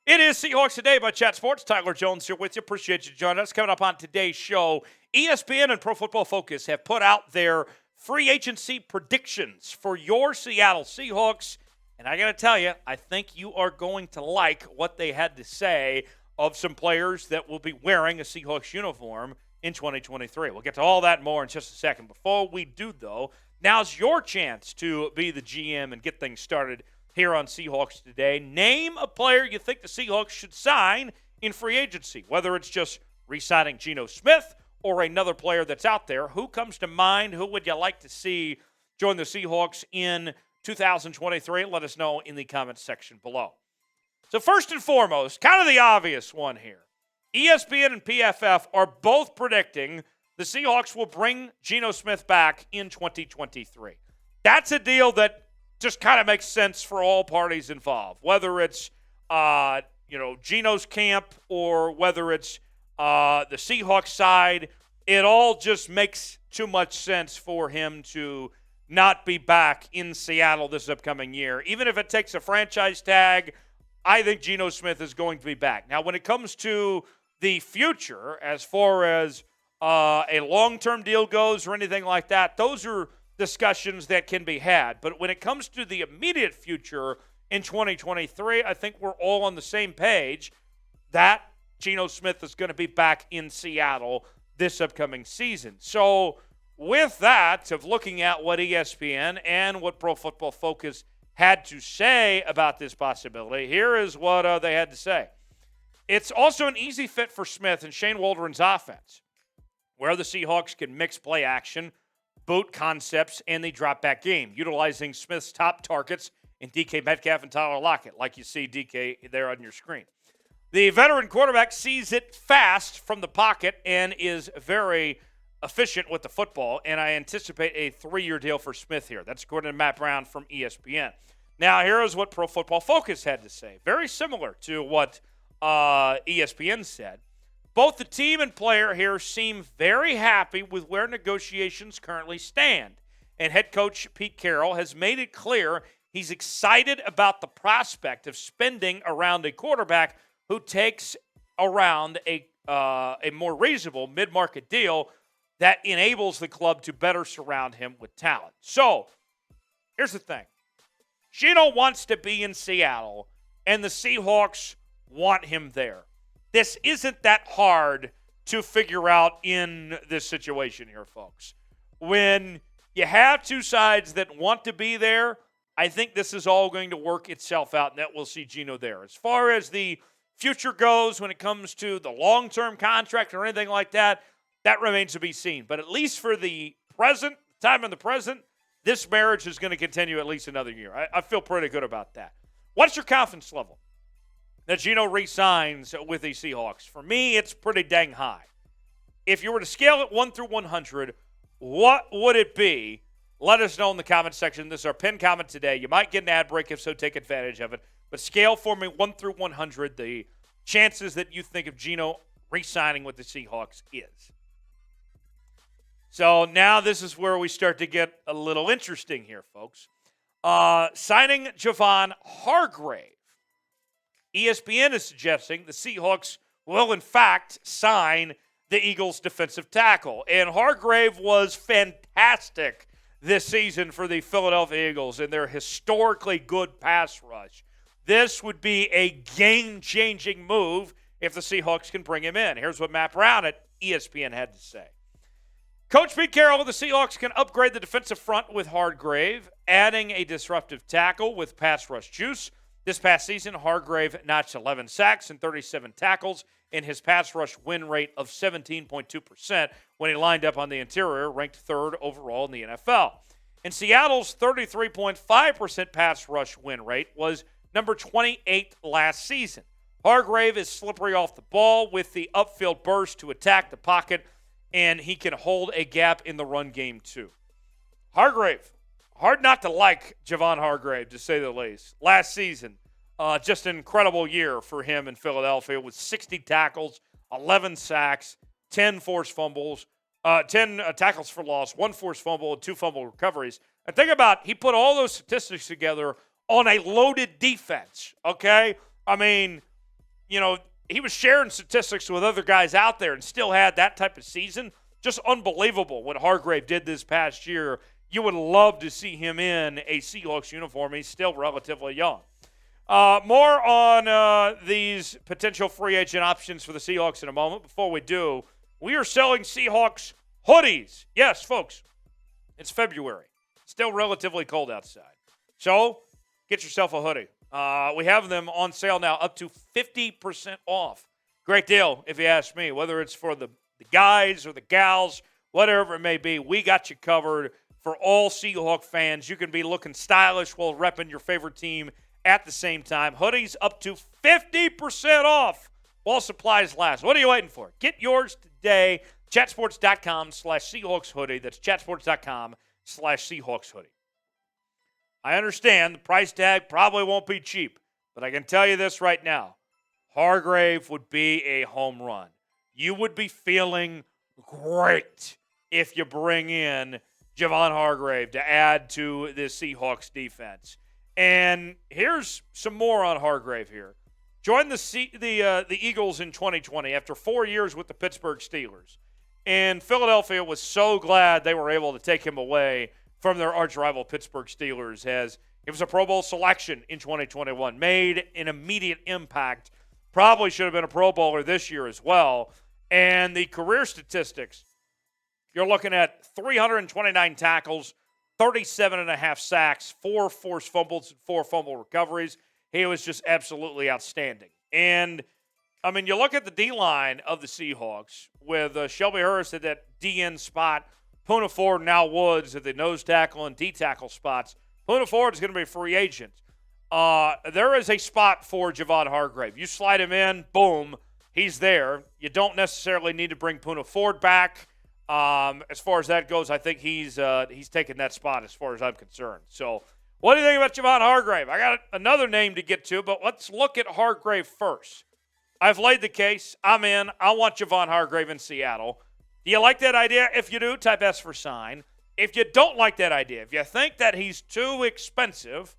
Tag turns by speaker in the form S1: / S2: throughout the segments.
S1: It is Seahawks Today by Chat Sports. Tyler Jones here with you. Appreciate you joining us. Coming up on today's show, ESPN and Pro Football Focus have put out their free agency predictions for your Seattle Seahawks. And I got to tell you, I think you are going to like what they had to say of some players that will be wearing a Seahawks uniform in 2023. We'll get to all that and more in just a second. Before we do, though, now's your chance to be the GM and get things started here on Seahawks Today. Name a player you think the Seahawks should sign in free agency, whether it's just re-signing Geno Smith or another player that's out there. Who comes to mind? Who would you like to see join the Seahawks in 2023? Let us know in the comments section below. So first and foremost, kind of the obvious one here. ESPN and PFF are both predicting the Seahawks will bring Geno Smith back in 2023. That's a deal that just kind of makes sense for all parties involved, whether it's Geno's camp or whether it's the Seahawks side. It all just makes too much sense for him to not be back in Seattle this upcoming year. Even if it takes a franchise tag, I think Geno Smith is going to be back. Now, when it comes to the future, as far as a long-term deal goes or anything like that, those are discussions that can be had. But when it comes to the immediate future in 2023, I think we're all on the same page that Geno Smith is going to be back in Seattle this upcoming season. So with that, of looking at what ESPN and what Pro Football Focus had to say about this possibility, here is what they had to say. It's also an easy fit for Smith and Shane Waldron's offense, where the Seahawks can mix play action, boot concepts, and the dropback game, utilizing Smith's top targets in DK Metcalf and Tyler Lockett, like you see DK there on your screen. The veteran quarterback sees it fast from the pocket and is very efficient with the football, and I anticipate a 3-year deal for Smith here. That's according to Matt Brown from ESPN. Now, here is what Pro Football Focus had to say. Very similar to what ESPN said. Both the team and player here seem very happy with where negotiations currently stand. And head coach Pete Carroll has made it clear he's excited about the prospect of spending around a quarterback who takes around a more reasonable mid-market deal that enables the club to better surround him with talent. So, here's the thing. Geno wants to be in Seattle, and the Seahawks want him there. This isn't that hard to figure out in this situation here, folks. When you have two sides that want to be there, I think this is all going to work itself out, and that we'll see Geno there. As far as the future goes when it comes to the long-term contract or anything like that, that remains to be seen. But at least for the present, time in the present, this marriage is going to continue at least another year. I feel pretty good about that. What's your confidence level that Geno re-signs with the Seahawks? For me, it's pretty dang high. If you were to scale it 1 through 100, what would it be? Let us know in the comment section. This is our pinned comment today. You might get an ad break, if so, take advantage of it. But scale for me 1 through 100, the chances that you think of Geno re-signing with the Seahawks is. So now this is where we start to get a little interesting here, folks. Signing Javon Hargrave. ESPN is suggesting the Seahawks will, in fact, sign the Eagles' defensive tackle. And Hargrave was fantastic this season for the Philadelphia Eagles in their historically good pass rush. This would be a game-changing move if the Seahawks can bring him in. Here's what Matt Brown at ESPN had to say. Coach Pete Carroll of the Seahawks can upgrade the defensive front with Hargrave, adding a disruptive tackle with pass rush juice. This past season, Hargrave notched 11 sacks and 37 tackles in his pass rush win rate of 17.2% when he lined up on the interior, ranked third overall in the NFL. And Seattle's 33.5% pass rush win rate was number 28 last season. Hargrave is slippery off the ball with the upfield burst to attack the pocket, and he can hold a gap in the run game too. Hargrave, hard not to like Javon Hargrave, to say the least. Last season, just an incredible year for him in Philadelphia with 60 tackles, 11 sacks, 10 forced fumbles, 10 tackles for loss, 1 forced fumble, and 2 fumble recoveries. And think about, he put all those statistics together on a loaded defense, okay? I mean, he was sharing statistics with other guys out there and still had that type of season. Just unbelievable what Hargrave did this past year. You would love to see him in a Seahawks uniform. He's still relatively young. More on these potential free agent options for the Seahawks in a moment. Before we do, we are selling Seahawks hoodies. Yes, folks, it's February. Still relatively cold outside. So get yourself a hoodie. We have them on sale now up to 50% off. Great deal, if you ask me, whether it's for the guys or the gals, whatever it may be. We got you covered for all Seahawk fans. You can be looking stylish while repping your favorite team at the same time. Hoodies up to 50% off while supplies last. What are you waiting for? Get yours today. Chatsports.com/Seahawks hoodie. That's chatsports.com/Seahawks hoodie. I understand the price tag probably won't be cheap, but I can tell you this right now. Hargrave would be a home run. You would be feeling great if you bring in Javon Hargrave to add to the Seahawks defense. And here's some more on Hargrave here. Joined the Eagles in 2020 after 4 years with the Pittsburgh Steelers. And Philadelphia was so glad they were able to take him away from their arch-rival Pittsburgh Steelers, as it was a Pro Bowl selection in 2021. Made an immediate impact. Probably should have been a Pro Bowler this year as well. And the career statistics, you're looking at 329 tackles, 37.5 sacks, 4 forced fumbles, and 4 fumble recoveries. He was just absolutely outstanding. And, I mean, you look at the D-line of the Seahawks with Shelby Harris at that DN spot, Poona Ford and Al Woods at the nose tackle and D-tackle spots. Poona Ford is going to be a free agent. There is a spot for Javon Hargrave. You slide him in, boom, he's there. You don't necessarily need to bring Poona Ford back. As far as that goes, I think he's taken that spot as far as I'm concerned. So what do you think about Javon Hargrave? I got another name to get to, but let's look at Hargrave first. I've laid the case. I'm in. I want Javon Hargrave in Seattle. Do you like that idea? If you do, type S for sign. If you don't like that idea, if you think that he's too expensive,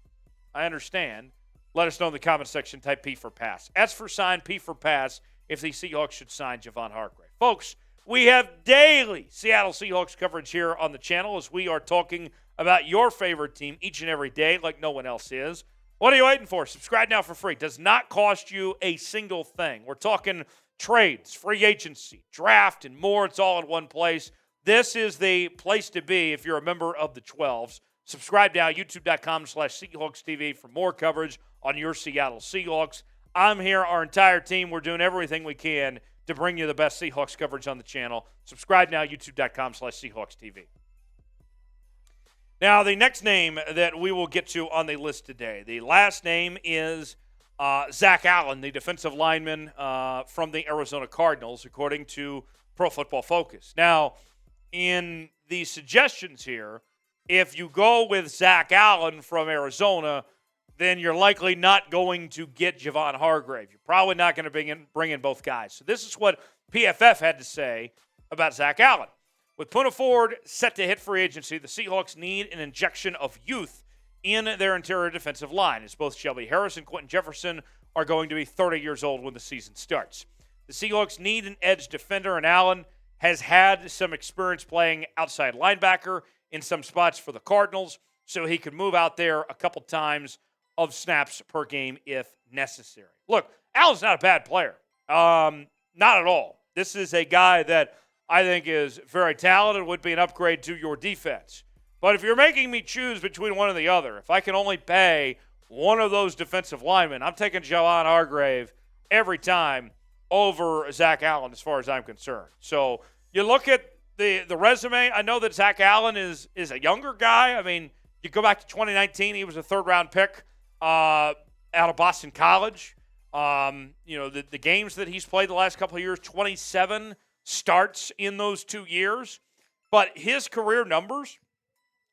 S1: I understand. Let us know in the comment section. Type P for pass. S for sign, P for pass, if the Seahawks should sign Javon Hargrave. Folks, we have daily Seattle Seahawks coverage here on the channel as we are talking about your favorite team each and every day like no one else is. What are you waiting for? Subscribe now for free. Does not cost you a single thing. We're talking trades, free agency, draft, and more. It's all in one place. This is the place to be if you're a member of the 12s. Subscribe now, youtube.com/Seahawks TV for more coverage on your Seattle Seahawks. I'm here, our entire team. We're doing everything we can to bring you the best Seahawks coverage on the channel. Subscribe now, youtube.com/Seahawks TV. Now, the next name that we will get to on the list today, the last name is Zach Allen, the defensive lineman from the Arizona Cardinals, according to Pro Football Focus. Now, in the suggestions here, if you go with Zach Allen from Arizona, then you're likely not going to get Javon Hargrave. You're probably not going to bring in both guys. So this is what PFF had to say about Zach Allen. With Poona Ford set to hit free agency, the Seahawks need an injection of youth in their interior defensive line, as both Shelby Harris and Quentin Jefferson are going to be 30 years old when the season starts. The Seahawks need an edge defender, and Allen has had some experience playing outside linebacker in some spots for the Cardinals, so he could move out there a couple times of snaps per game if necessary. Look, Allen's not a bad player. Not at all. This is a guy that I think is very talented, would be an upgrade to your defense. But if you're making me choose between one or the other, if I can only pay one of those defensive linemen, I'm taking Javon Hargrave every time over Zach Allen as far as I'm concerned. So you look at the resume. I know that Zach Allen is a younger guy. I mean, you go back to 2019, he was a third-round pick out of Boston College. The games that he's played the last couple of years, 27 starts in those 2 years. But his career numbers,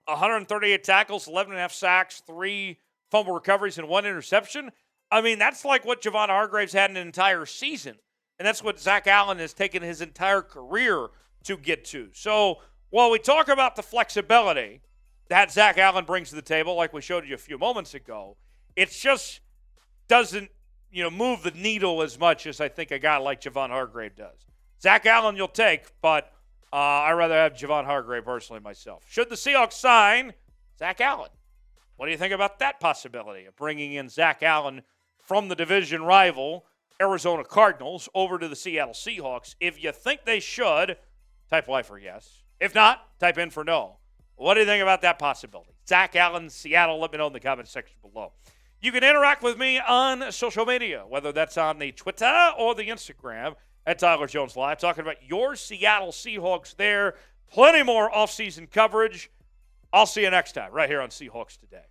S1: 138 tackles, 11.5 sacks, 3 fumble recoveries, and 1 interception. I mean, that's like what Javon Hargrave's had in an entire season. And that's what Zach Allen has taken his entire career to get to. So while we talk about the flexibility that Zach Allen brings to the table, like we showed you a few moments ago, it just doesn't move the needle as much as I think a guy like Javon Hargrave does. Zach Allen you'll take, but I'd rather have Javon Hargrave personally myself. Should the Seahawks sign Zach Allen? What do you think about that possibility of bringing in Zach Allen from the division rival Arizona Cardinals over to the Seattle Seahawks? If you think they should, type Y for yes. If not, type in for no. What do you think about that possibility? Zach Allen, Seattle, let me know in the comment section below. You can interact with me on social media, whether that's on the Twitter or the Instagram at Tyler Jones Live, talking about your Seattle Seahawks there. Plenty more offseason coverage. I'll see you next time right here on Seahawks Today.